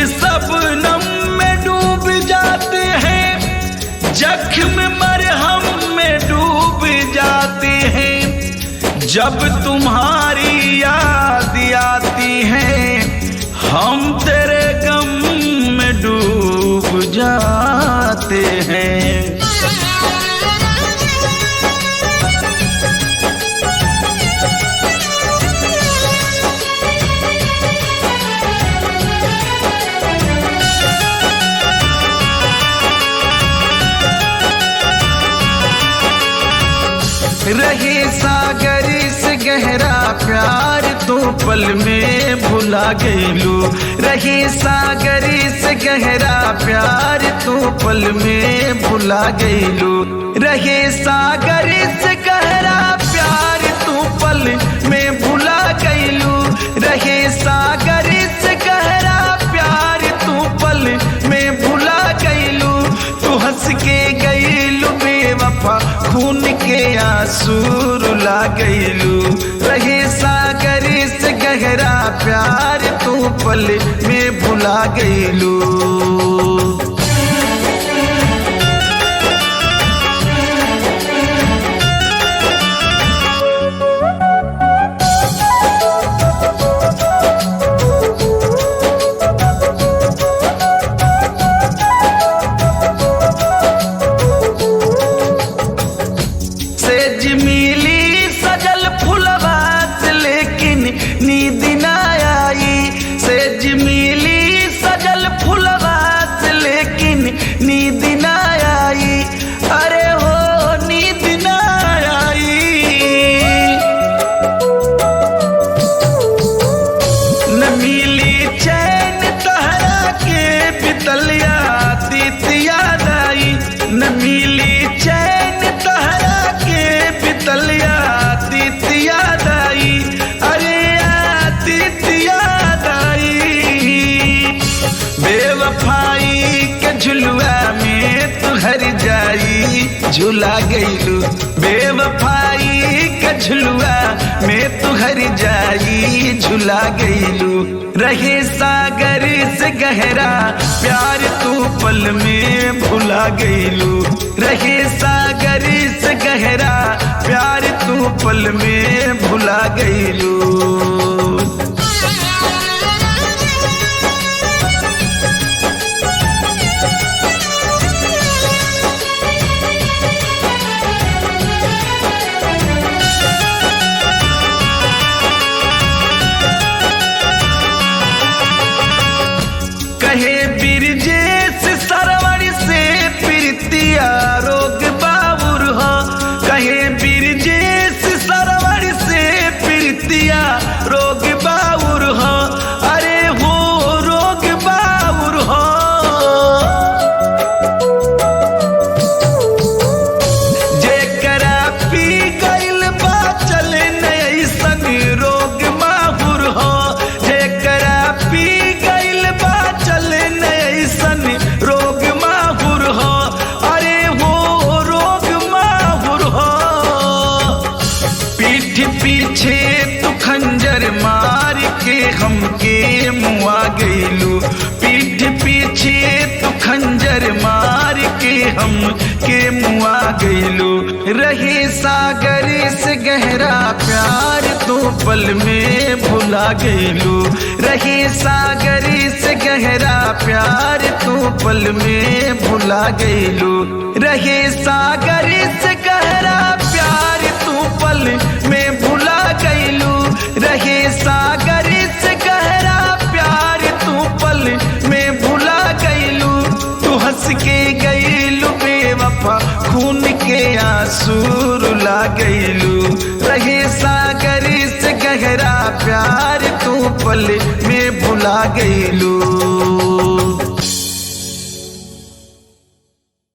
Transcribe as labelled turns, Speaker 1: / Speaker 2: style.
Speaker 1: शबनम में डूब जाते हैं, जख्म मरहम में डूब जाते हैं। जब तुम्हारी याद आती है हम तेरे गम में डूब जाते हैं। रहे सागर से गहरा प्यार तो पल में भुला गईलू। रहे सागर से गहरा प्यार तो पल में भुला गईलू। रहे सागर से गहरा प्यार तो पल में भुला गईलू। रहे सागर से गहरा प्यार तो पल में भुला गईलू। तू हंस के गईलू बेवफा, खून के आंसू रुला गईलू। रहे सागर से गहरा प्यार तू पल में भुला गईलू। न मिली चैन तहरा के बितल आतीत याद आई। अरे आतीत याद आई। बेवफाई के झुलुआ में तू हर जाई झुला गईलू। बेवफाई के झुलुआ में तू हर जाई झुला गईलू। रहे सागर से गहरा प्यार तू पल में भुला गईलू। रहे सागर से गहरा प्यार तू पल में भुला गईलू। कहे बिरजेश सरवण से प्रीतिया रोग बाबुर हो। कहे बिरजेश सरवण से प्रीतिया रोग बाबुर हो। अरे वो रोग बाबुर हो। जेकरा पी गइल बा चले नहीं संग रोग बाबुर हो। जेकरा पी गइल बा चले नहीं सन रोग माहुर हो। अरे वो रोग माहुर हो। पीठ पीछे तू खंजर मार के हमके मुआ गईलू। पीठ पीछे तू खंजर मार के हमके मुआ गईलू। रहे सागर से गहरा प्यार तो पल में भुला गईलू। रहे सागर से गहरा प्यार तो पल में भुला गईलू। रहे सागर से गहरा प्यार तो पल में भुला गईलू। रहे सागर से गहरा प्यार तो पल में भुला गईलू। तू हंस के गईलू बेवफा, खून के आंसू रुला गईलू। रहे सागर से गहरा प्यार तू पल में भुला गईलू।